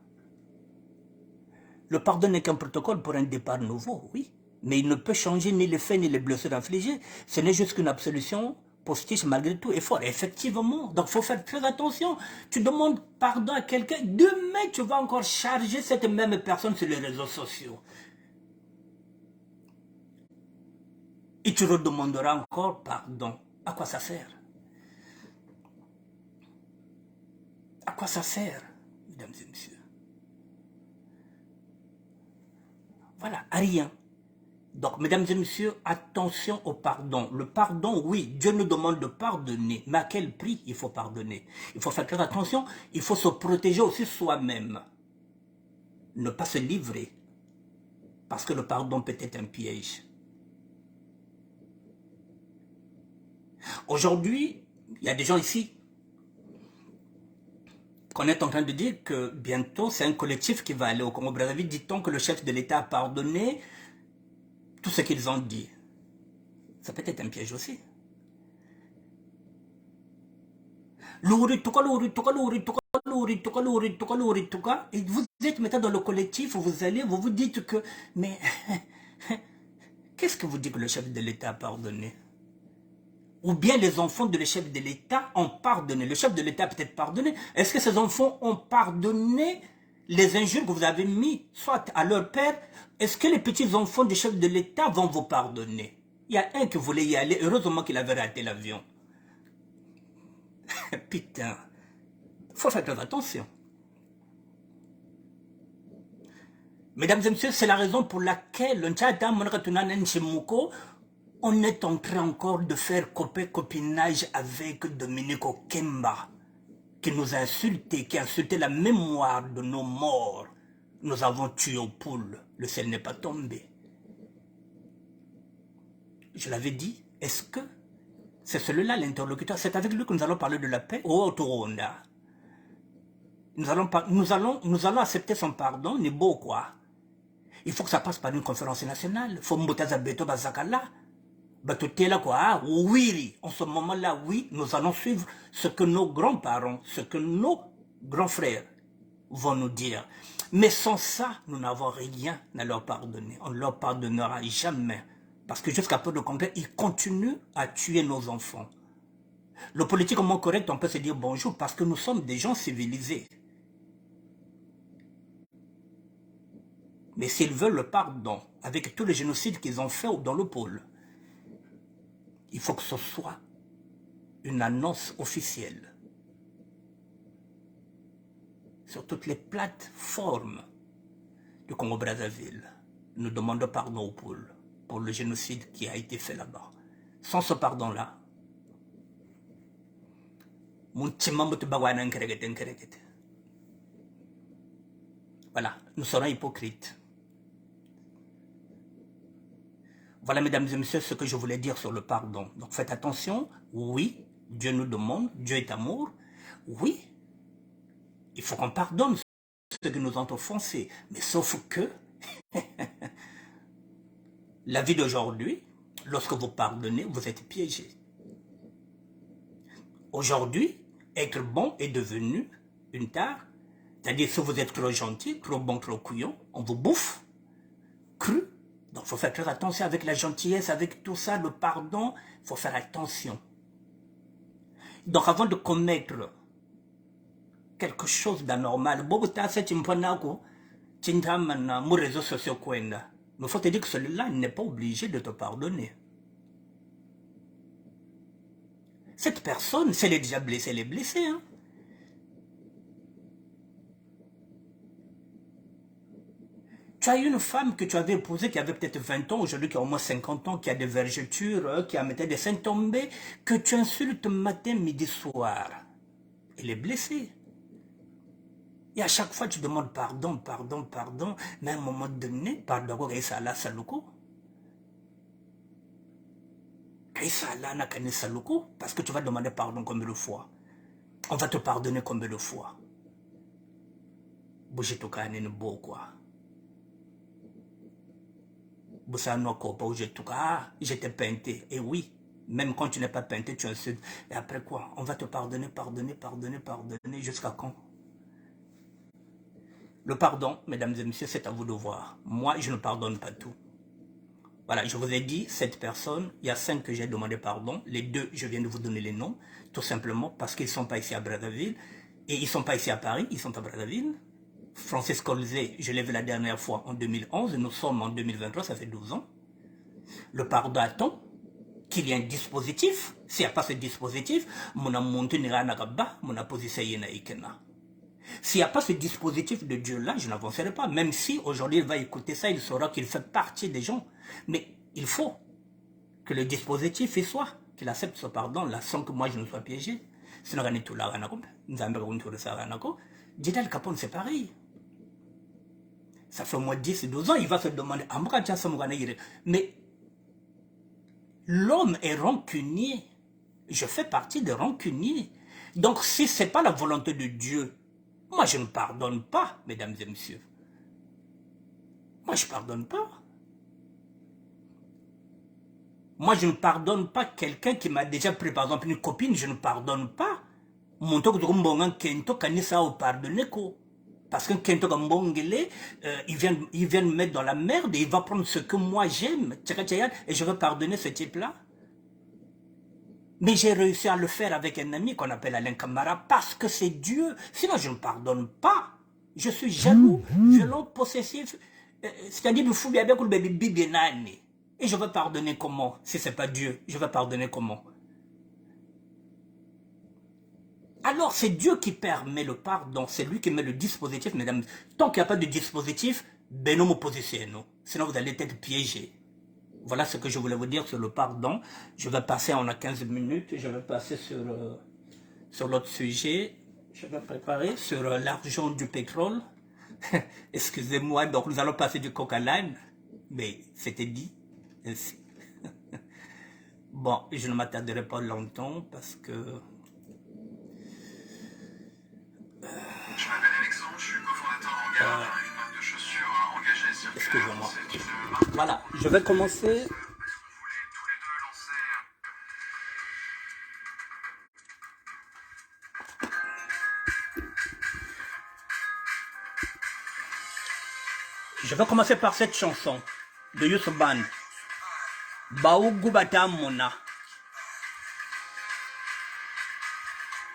Le pardon n'est qu'un protocole pour un départ nouveau, oui. Mais il ne peut changer ni les faits ni les blessures infligées. Ce n'est juste qu'une absolution postiche malgré tout effort. Effectivement, donc il faut faire très attention. Tu demandes pardon à quelqu'un, demain tu vas encore charger cette même personne sur les réseaux sociaux. Et tu redemanderas encore pardon. À quoi ça sert? À quoi ça sert, mesdames et messieurs? Voilà, à rien. Donc, mesdames et messieurs, attention au pardon. Le pardon, oui, Dieu nous demande de pardonner. Mais à quel prix il faut pardonner? Il faut faire très attention. Il faut se protéger aussi soi-même. Ne pas se livrer. Parce que le pardon peut être un piège. Aujourd'hui, il y a des gens ici qu'on est en train de dire que bientôt, c'est un collectif qui va aller au Congo-Brazzaville. Dit-on que le chef de l'État a pardonné tout ce qu'ils ont dit. Ça peut être un piège aussi. Et vous êtes maintenant dans le collectif, vous allez, vous vous dites que, mais qu'est-ce que vous dites que le chef de l'État a pardonné? Ou bien les enfants de le chef de l'État ont pardonné. Le chef de l'État a peut-être pardonné. Est-ce que ces enfants ont pardonné les injures que vous avez mis, soit à leur père? Est-ce que les petits-enfants du chef de l'État vont vous pardonner? Il y a un qui voulait y aller, heureusement qu'il avait raté l'avion. Putain, il faut faire très attention. Mesdames et messieurs, c'est la raison pour laquelle on est en train encore de faire copinage avec Dominique Okemba, qui nous a insultés, qui a insulté la mémoire de nos morts. Nous avons tué au poule, le ciel n'est pas tombé. Je l'avais dit, est-ce que c'est celui-là l'interlocuteur? C'est avec lui que nous allons parler de la paix au Rwanda. Nous allons accepter son pardon, ni beau quoi. Il faut que ça passe par une conférence nationale. Il faut mbotaza beto bazakala. Batotela quoi. Oui, en ce moment-là, oui, nous allons suivre ce que nos grands-parents, ce que nos grands frères vont nous dire. Mais sans ça, nous n'avons rien à leur pardonner. On ne leur pardonnera jamais. Parce que jusqu'à peu de concret, ils continuent à tuer nos enfants. Le politiquement correct, on peut se dire bonjour parce que nous sommes des gens civilisés. Mais s'ils veulent le pardon, avec tous les génocides qu'ils ont fait dans le pôle, il faut que ce soit une annonce officielle sur toutes les plateformes du Congo-Brazzaville. Nous demandons pardon au pôle pour le génocide qui a été fait là-bas. Sans ce pardon-là, voilà, nous serons hypocrites. Voilà, mesdames et messieurs, ce que je voulais dire sur le pardon. Donc faites attention, oui, Dieu nous demande, Dieu est amour, oui, il faut qu'on pardonne ceux qui nous ont offensés, mais sauf que la vie d'aujourd'hui, lorsque vous pardonnez, vous êtes piégé. Aujourd'hui, être bon est devenu une tare, c'est-à-dire si vous êtes trop gentil, trop bon, trop couillon, on vous bouffe, cru. Donc il faut faire très attention avec la gentillesse, avec tout ça, le pardon, il faut faire attention. Donc avant de commettre quelque chose d'anormal, il faut te dire que celui-là n'est pas obligé de te pardonner. Cette personne, si elle est déjà blessée, elle est blessée. Hein? Tu as une femme que tu avais épousée qui avait peut-être 20 ans, aujourd'hui qui a au moins 50 ans, qui a des vergetures, qui a metté des seins tombés, que tu insultes matin, midi, soir. Elle est blessée. Et à chaque fois, tu demandes pardon, pardon, pardon, mais à un moment donné, pardon, et ça là, ça le coup. Parce que tu vas demander pardon combien de fois? On va te pardonner combien de fois? Quoi. J'étais peinté. Et oui, même quand tu n'es pas peinté, tu insultes. Et après quoi? On va te pardonner, pardonner, pardonner, pardonner. Jusqu'à quand? Le pardon, mesdames et messieurs, c'est à vous de voir. Moi, je ne pardonne pas tout. Voilà, je vous ai dit, cette personne, il y a 5 que j'ai demandé pardon. Les 2, je viens de vous donner les noms. Tout simplement parce qu'ils ne sont pas ici à Brazzaville. Et ils ne sont pas ici à Paris, ils sont à Brazzaville. Francis Colzé, je l'ai vu la dernière fois en 2011. Nous sommes en 2023, ça fait 12 ans. Le pardon attend qu'il y ait un dispositif. S'il n'y a pas ce dispositif, mon monté n'ira pas, mon position ikena. S'il n'y a pas ce dispositif de Dieu-là, je n'avancerai pas. Même si aujourd'hui il va écouter ça, il saura qu'il fait partie des gens. Mais il faut que le dispositif y soit, qu'il accepte ce pardon-là sans que moi je ne sois piégé. Sinon, Didal Capone, c'est pareil. Ça fait au moins 10, 12 ans, il va se demander, mais l'homme est rancunier. Je fais partie des rancuniers. Donc si ce n'est pas la volonté de Dieu, moi je ne pardonne pas, mesdames et messieurs. Moi je ne pardonne pas. Moi je ne pardonne pas quelqu'un qui m'a déjà pris par exemple une copine, je ne pardonne pas. Mon toc de Rumbongan Kento Kanisa au pardonner ko. Parce qu'un Kento Gambongele, il vient me mettre dans la merde et il va prendre ce que moi j'aime, et je veux pardonner ce type-là. Mais j'ai réussi à le faire avec un ami qu'on appelle Alain Camara parce que c'est Dieu. Sinon, je ne pardonne pas. Je suis jaloux, violent, possessif. C'est-à-dire, et je veux pardonner comment? Si ce n'est pas Dieu, je veux pardonner comment? Alors, c'est Dieu qui permet le pardon. C'est lui qui met le dispositif, mesdames. Tant qu'il n'y a pas de dispositif, ben non, positionnez. Sinon, vous allez être piégés. Voilà ce que je voulais vous dire sur le pardon. Je vais passer, on a 15 minutes, je vais passer sur l'autre sujet. Je vais préparer sur l'argent du pétrole. Excusez-moi, donc nous allons passer du coq à l'âne. Mais c'était dit ainsi. Bon, je ne m'attarderai pas longtemps parce que... Je m'appelle Alexandre, je suis cofondateur d'Hangar, une marque de chaussures engagée sur excusez-moi. Voilà, je vais commencer. Je vais commencer par cette chanson de Youth Band. Baou Gubata Mona.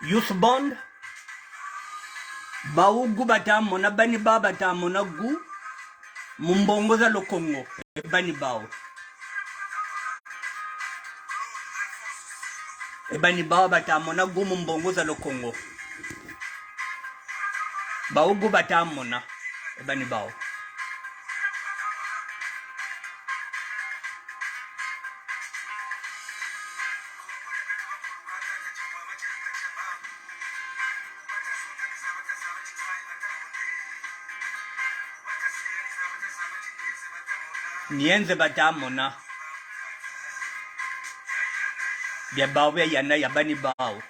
Youth Band. Baou Gubata Mona. Bani Babata Mona Gu. Mumbongoza le Congo. Bani Bao. Bani Babata Mona Gu Mumbongoza le Congo. Baou Gubata Mona. Bani Bao. Nienze batamona. Bia bawe yana ya bani bao.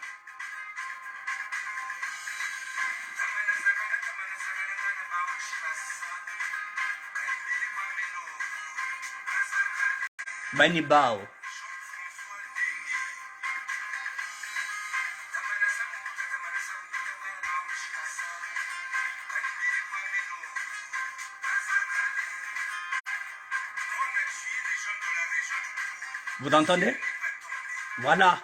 Bani bao. Vous entendez? Voilà.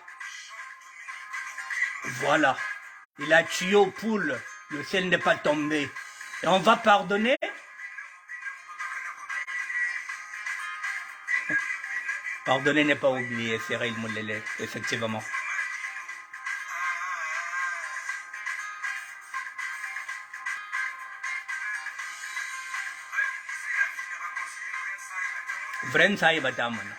Voilà. Il a tué aux poules. Le ciel n'est pas tombé. Et on va pardonner? Pardonner n'est pas oublier, c'est Raïl Moulele, effectivement. Vren sai batamona.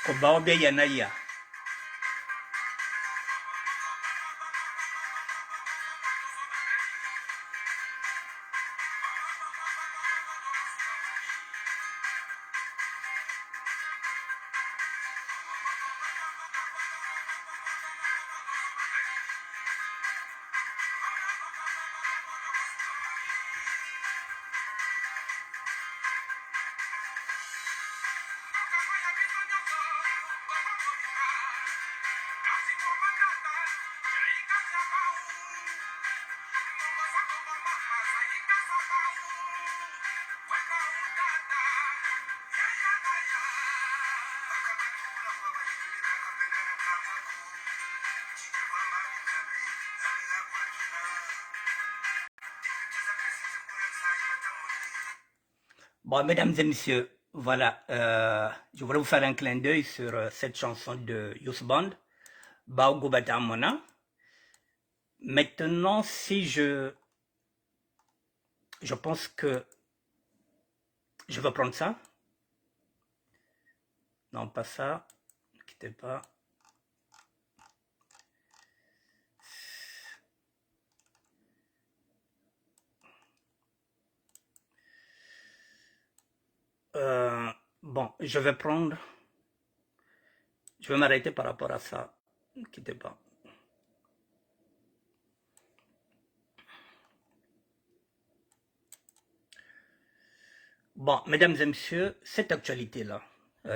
Kobao be yanaya. Bon, mesdames et messieurs, voilà, je voulais vous faire un clin d'œil sur cette chanson de Youth Band, Bao Gobata Mona. Maintenant, si je pense que je vais prendre ça. Non, pas ça. Ne quittez pas. Bon, je vais prendre. Je vais m'arrêter par rapport à ça. Ne quittez pas. Bon, mesdames et messieurs, cette actualité-là,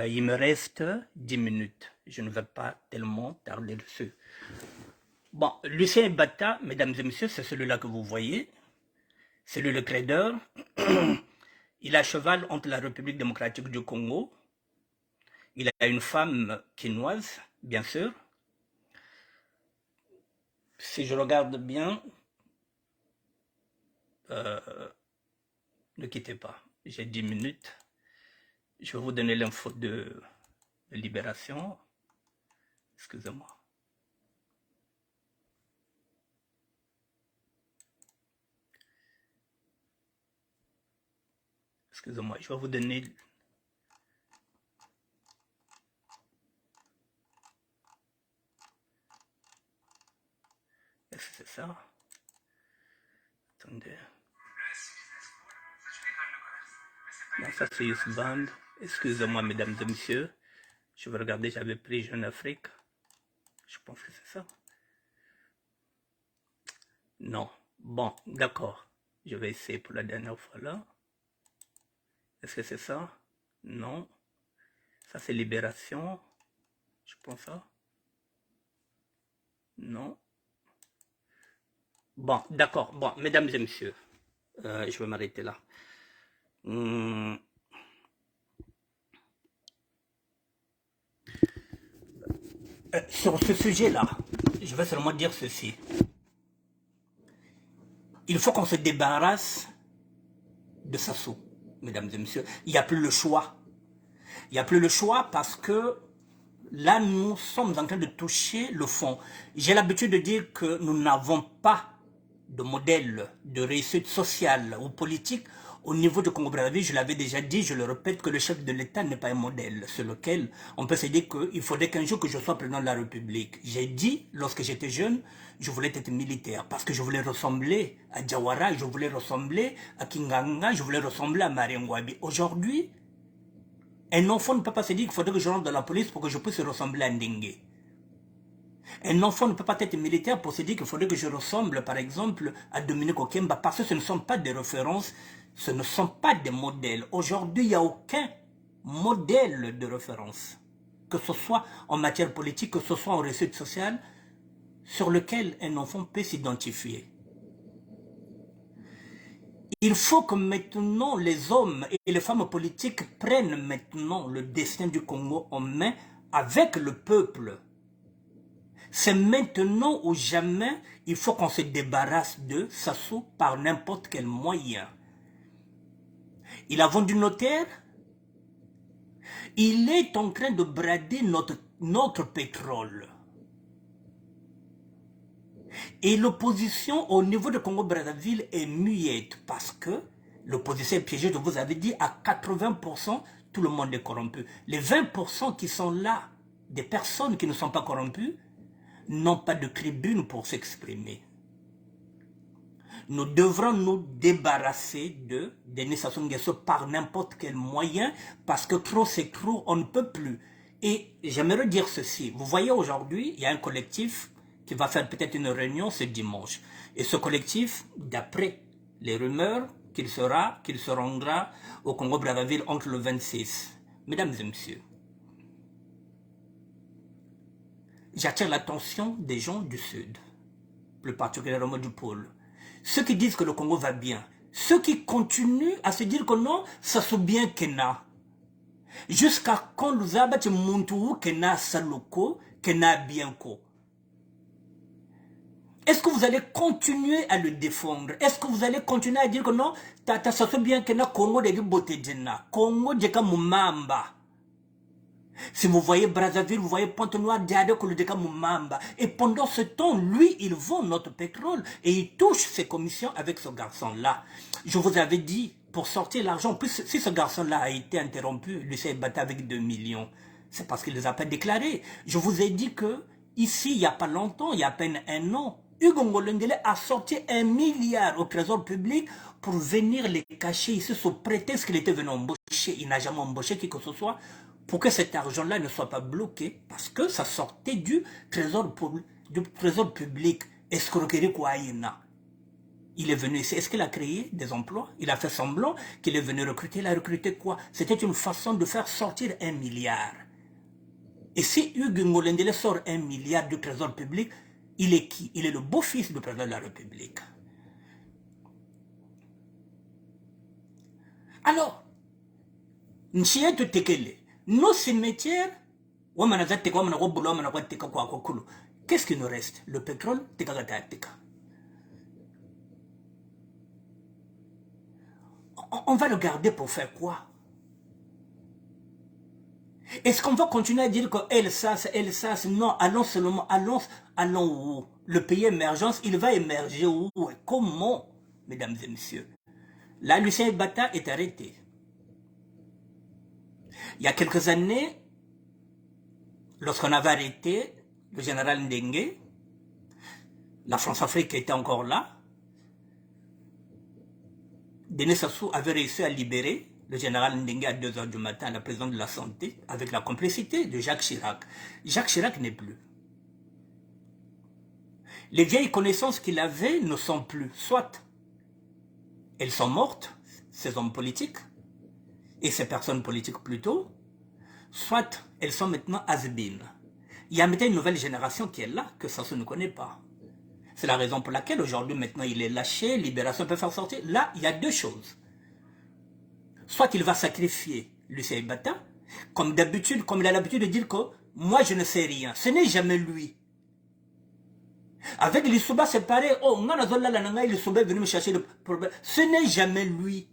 il me reste 10 minutes. Je ne vais pas tellement tarder dessus. Bon, Lucien Bata, mesdames et messieurs, c'est celui-là que vous voyez. C'est lui le trader. Il est à cheval entre la République démocratique du Congo. Il a une femme quinoise, bien sûr. Si je regarde bien, ne quittez pas. J'ai 10 minutes. Je vais vous donner l'info de Libération. Excusez-moi. Excusez-moi, je vais vous donner... Est-ce que c'est ça? Attendez. Non, ça c'est Youth Band. Excusez-moi, mesdames et messieurs. Je vais regarder, j'avais pris Jeune Afrique. Je pense que c'est ça. Non. Bon, d'accord. Je vais essayer pour la dernière fois là. Est-ce que c'est ça? Non. Ça c'est Libération. Je pense ça. Non. Bon, d'accord. Bon, mesdames et messieurs, je vais m'arrêter là. Sur ce sujet-là, je vais seulement dire ceci. Il faut qu'on se débarrasse de Sassou, mesdames et messieurs. Il n'y a plus le choix. Il n'y a plus le choix parce que là, nous sommes en train de toucher le fond. J'ai l'habitude de dire que nous n'avons pas de modèle de réussite sociale ou politique au niveau de Congo-Brazzaville. Je l'avais déjà dit, je le répète, que le chef de l'État n'est pas un modèle sur lequel on peut se dire qu'il faudrait qu'un jour que je sois président de la République. J'ai dit, lorsque j'étais jeune, je voulais être militaire parce que je voulais ressembler à Diawara, je voulais ressembler à Kinganga, je voulais ressembler à Mariengwabi. Aujourd'hui, un enfant ne peut pas se dire qu'il faudrait que je rentre dans la police pour que je puisse ressembler à Ndenge. Un enfant ne peut pas être militaire pour se dire qu'il faudrait que je ressemble, par exemple, à Dominique Okemba, parce que ce ne sont pas des références, ce ne sont pas des modèles. Aujourd'hui, il n'y a aucun modèle de référence, que ce soit en matière politique, que ce soit en réussite sociale, sur lequel un enfant peut s'identifier. Il faut que maintenant les hommes et les femmes politiques prennent maintenant le destin du Congo en main avec le peuple. C'est maintenant ou jamais, il faut qu'on se débarrasse de Sassou par n'importe quel moyen. Il a vendu nos terres. Il est en train de brader notre pétrole. Et l'opposition au niveau de Congo-Brazzaville est muette parce que l'opposition est piégée, je vous avais dit, à 80%, tout le monde est corrompu. Les 20% qui sont là, des personnes qui ne sont pas corrompues, n'ont pas de tribune pour s'exprimer. Nous devrons nous débarrasser de Denis Sassou Nguesso par n'importe quel moyen parce que trop c'est trop, on ne peut plus. Et j'aimerais dire ceci, vous voyez aujourd'hui, il y a un collectif qui va faire peut-être une réunion ce dimanche. Et ce collectif, d'après les rumeurs, qu'il se rendra au Congo-Brazzaville entre le 26. Mesdames et messieurs, j'attire l'attention des gens du Sud, plus particulièrement du pôle. Ceux qui disent que le Congo va bien, ceux qui continuent à se dire que non, ça se bien Kena. Jusqu'à quand nous avons montou Kena Saloko, Kena Bianco. Est-ce que vous allez continuer à le défendre? Est-ce que vous allez continuer à dire que non, tata ça se bien que na Congo de boté djena, Congo djeka mumamba. Si vous voyez Brazzaville, vous voyez Pointe-Noire, Diadé, Kolodeka Mumamba. Et pendant ce temps, lui, il vend notre pétrole et il touche ses commissions avec ce garçon-là. Je vous avais dit, pour sortir l'argent, plus si ce garçon-là a été interrompu, lui s'est battu avec 2 millions. C'est parce qu'il ne les a pas déclarés. Je vous ai dit que ici, il n'y a pas longtemps, il y a à peine un an, Hugo Ngolendele a sorti 1 milliard au trésor public pour venir les cacher ici sous prétexte qu'il était venu embaucher. Il n'a jamais embauché qui que ce soit pour que cet argent-là ne soit pas bloqué parce que ça sortait du trésor public. Escroquerie quoi, il est venu ici. Est-ce qu'il a créé des emplois? Il a fait semblant qu'il est venu recruter. Il a recruté quoi? C'était une façon de faire sortir 1 milliard. Et si Hugo Ngolendele sort 1 milliard du trésor public, il est qui? Il est le beau-fils du président de la République. Alors, Nchietu Tekele, nos cimetières, qu'est-ce qui nous reste? Le pétrole, on va le garder pour faire quoi? Est-ce qu'on va continuer à dire que Elsas, non, allons seulement, allons où? Le pays émergence, il va émerger où? Et comment, mesdames et messieurs? Là, Lucien Bata est arrêté. Il y a quelques années, lorsqu'on avait arrêté le général Ndengue, la France-Afrique était encore là, Denis Sassou avait réussi à libérer le général Ndengue à 2 h du matin à la présidence de la Santé avec la complicité de Jacques Chirac. Jacques Chirac n'est plus. Les vieilles connaissances qu'il avait ne sont plus. Soit elles sont mortes, ces hommes politiques, et ces personnes politiques plutôt, soit elles sont maintenant has-been. Il y a maintenant une nouvelle génération qui est là, que Sassou ne connaît pas. C'est la raison pour laquelle aujourd'hui, maintenant, il est lâché, Libération peut faire sortir. Là, il y a 2 choses. Soit il va sacrifier Lucien Bata, comme d'habitude, comme il a l'habitude de dire que moi je ne sais rien. Ce n'est jamais lui. Avec l'Issouba, c'est pareil. Oh, l'Issouba est venu me chercher le problème. Ce n'est jamais lui.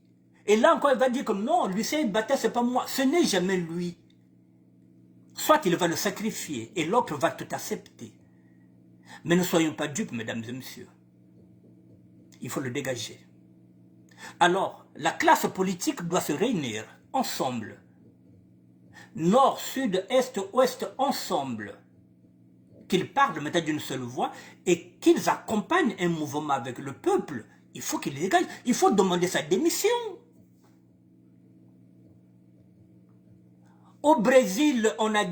Et là encore, il va dire que non, Lucien Bata, c'est pas moi. Ce n'est jamais lui. Soit il va le sacrifier et l'autre va tout accepter. Mais ne soyons pas dupes, mesdames et messieurs. Il faut le dégager. Alors, la classe politique doit se réunir ensemble. Nord, sud, est, ouest, ensemble. Qu'ils parlent maintenant d'une seule voix et qu'ils accompagnent un mouvement avec le peuple. Il faut qu'il dégage. Il faut demander sa démission. Au Brésil, on a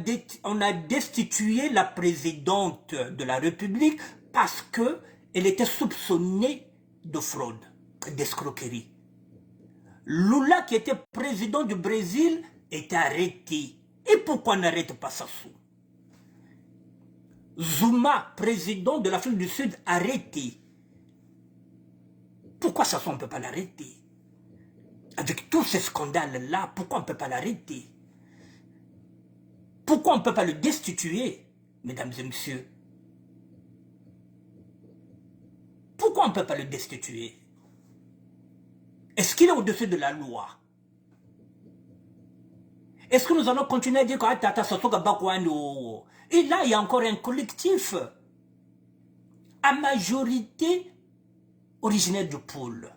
destitué la présidente de la République parce qu'elle était soupçonnée de fraude, d'escroquerie. Lula, qui était président du Brésil, est arrêté. Et pourquoi on n'arrête pas Sassou? Zuma, président de l'Afrique du Sud, arrêté. Pourquoi Sassou on ne peut pas l'arrêter? Avec tous ces scandales-là, pourquoi on ne peut pas l'arrêter? Pourquoi on ne peut pas le destituer, mesdames et messieurs? Pourquoi on ne peut pas le destituer? Est-ce qu'il est au-dessus de la loi? Est-ce que nous allons continuer à dire que Tata Sosoga Bakwano? Et là, il y a encore un collectif à majorité originaire du pôle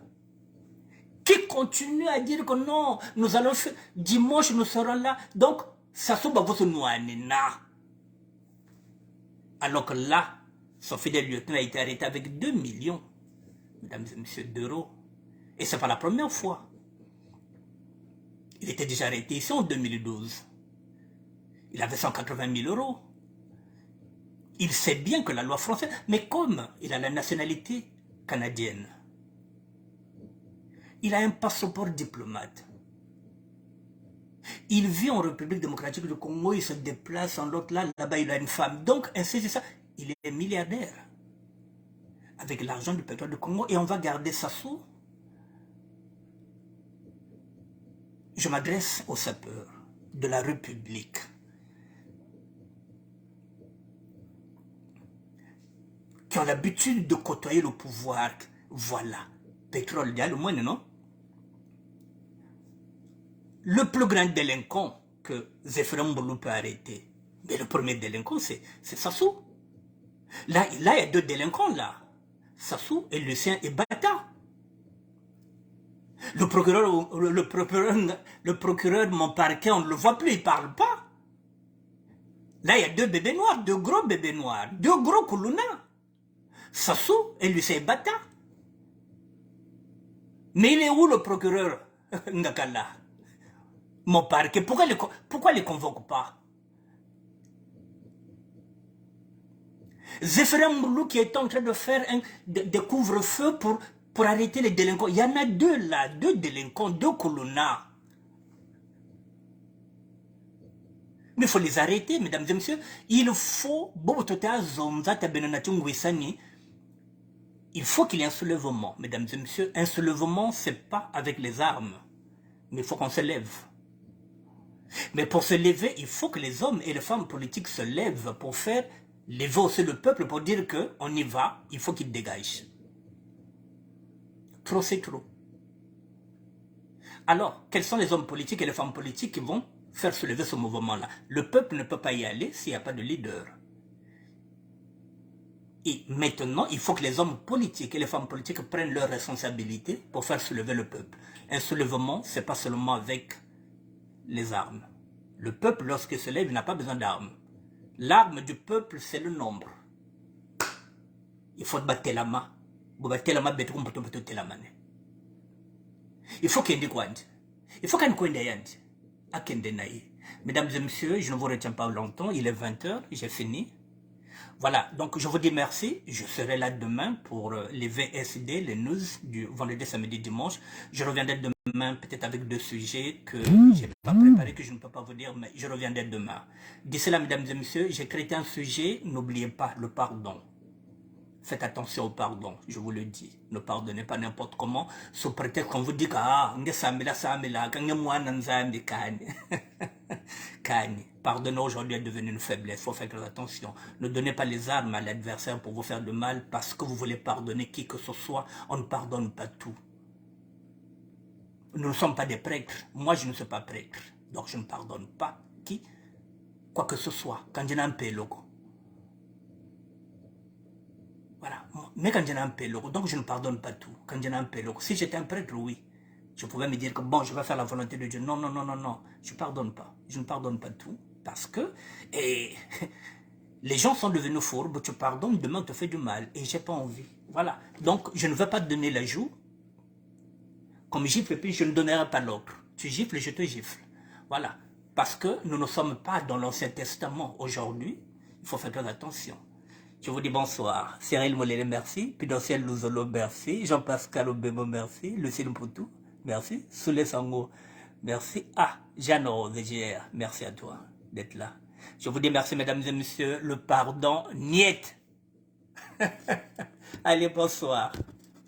qui continue à dire que non, nous allons faire, dimanche nous serons là. Donc, Sassou Baboussou Nouanina. Alors que là, son fidèle lieutenant a été arrêté avec 2 millions, mesdames et messieurs, d'euros. Et ce n'est pas la première fois. Il était déjà arrêté ici en 2012. Il avait 180 000 euros. Il sait bien que la loi française, mais comme il a la nationalité canadienne, il a un passeport diplomate. Il vit en République démocratique du Congo, il se déplace en l'autre là-bas il a une femme. Donc, ainsi c'est ça, il est milliardaire. Avec l'argent du pétrole du Congo, et on va garder Sassou. Je m'adresse aux sapeurs de la République. Qui ont l'habitude de côtoyer le pouvoir. Voilà. Pétrole, il y a le moins, non? Le plus grand délinquant que Zéphirin Mboulou peut arrêter, mais le premier délinquant, c'est Sassou. Là, il y a deux délinquants, là. Sassou et Lucien et Bata. Le procureur, mon parquet, on ne le voit plus, il ne parle pas. Là, il y a deux bébés noirs, deux gros bébés noirs, deux gros Koulouna. Sassou et Lucien et Bata. Mais il est où le procureur Ngakala? Mon parquet, pourquoi ne les convoque pas? Zéphirin Mboulou qui est en train de faire des couvre-feux pour arrêter les délinquants. Il y en a deux là, deux délinquants, deux Koulouna. Mais il faut les arrêter, mesdames et messieurs. Il faut, il faut qu'il y ait un soulèvement, mesdames et messieurs. Un soulèvement, ce n'est pas avec les armes, mais il faut qu'on se lève. Mais pour se lever, il faut que les hommes et les femmes politiques se lèvent pour faire lever aussi le peuple, pour dire qu'on y va, il faut qu'il dégage. Trop, c'est trop. Alors, quels sont les hommes politiques et les femmes politiques qui vont faire se lever ce mouvement-là? Le peuple ne peut pas y aller s'il n'y a pas de leader. Et maintenant, il faut que les hommes politiques et les femmes politiques prennent leurs responsabilités pour faire se lever le peuple. Un soulèvement, ce n'est pas seulement avec les armes. Le peuple, lorsqu'il se lève, il n'a pas besoin d'armes. L'arme du peuple, c'est le nombre. Il faut battre la main. Il faut qu'il y ait des guantes. Il faut qu'il y ait des guantes. Mesdames et messieurs, je ne vous retiens pas longtemps. Il est 20 h, j'ai fini. Voilà, donc je vous dis merci. Je serai là demain pour les VSD, les news du vendredi, samedi, dimanche. Je reviendrai demain peut-être avec deux sujets que je n'ai pas préparés, que je ne peux pas vous dire, mais je reviendrai demain. D'ici là, mesdames et messieurs, j'ai traité un sujet, n'oubliez pas le pardon. Faites attention au pardon, je vous le dis. Ne pardonnez pas n'importe comment, sous prétexte qu'on vous dit que pardonner aujourd'hui est devenu une faiblesse, il faut faire très attention. Ne donnez pas les armes à l'adversaire pour vous faire de mal parce que vous voulez pardonner qui que ce soit. On ne pardonne pas tout. Nous ne sommes pas des prêtres. Moi, je ne suis pas prêtre. Donc, je ne pardonne pas qui, quoi que ce soit. Quand je n'ai un peu logo. Voilà. Mais quand je n'ai un peu logo, donc je ne pardonne pas tout. Quand je n'ai un peu logo. Si j'étais un prêtre, oui. Je pouvais me dire que bon, je vais faire la volonté de Dieu. Non, non, non, non, non. Je ne pardonne pas. Je ne pardonne pas tout. Parce que les gens sont devenus fourbes. Tu pardonnes, demain on te fait du mal. Et je n'ai pas envie. Voilà. Donc, je ne vais pas te donner la joue. Comme gifle, et puis je ne donnerai pas l'autre. Tu gifles, je te gifle. Voilà. Parce que nous ne sommes pas dans l'Ancien Testament aujourd'hui. Il faut faire très attention. Je vous dis bonsoir. Cyril Molele, merci. Pidociel Louzolo, merci. Jean-Pascal Obemo, merci. Lucille Poutou, merci. Soulé Sango, merci. Ah, Jeanne Rose, GR, merci à toi d'être là. Je vous dis merci, mesdames et messieurs. Le pardon, niet. Allez, bonsoir.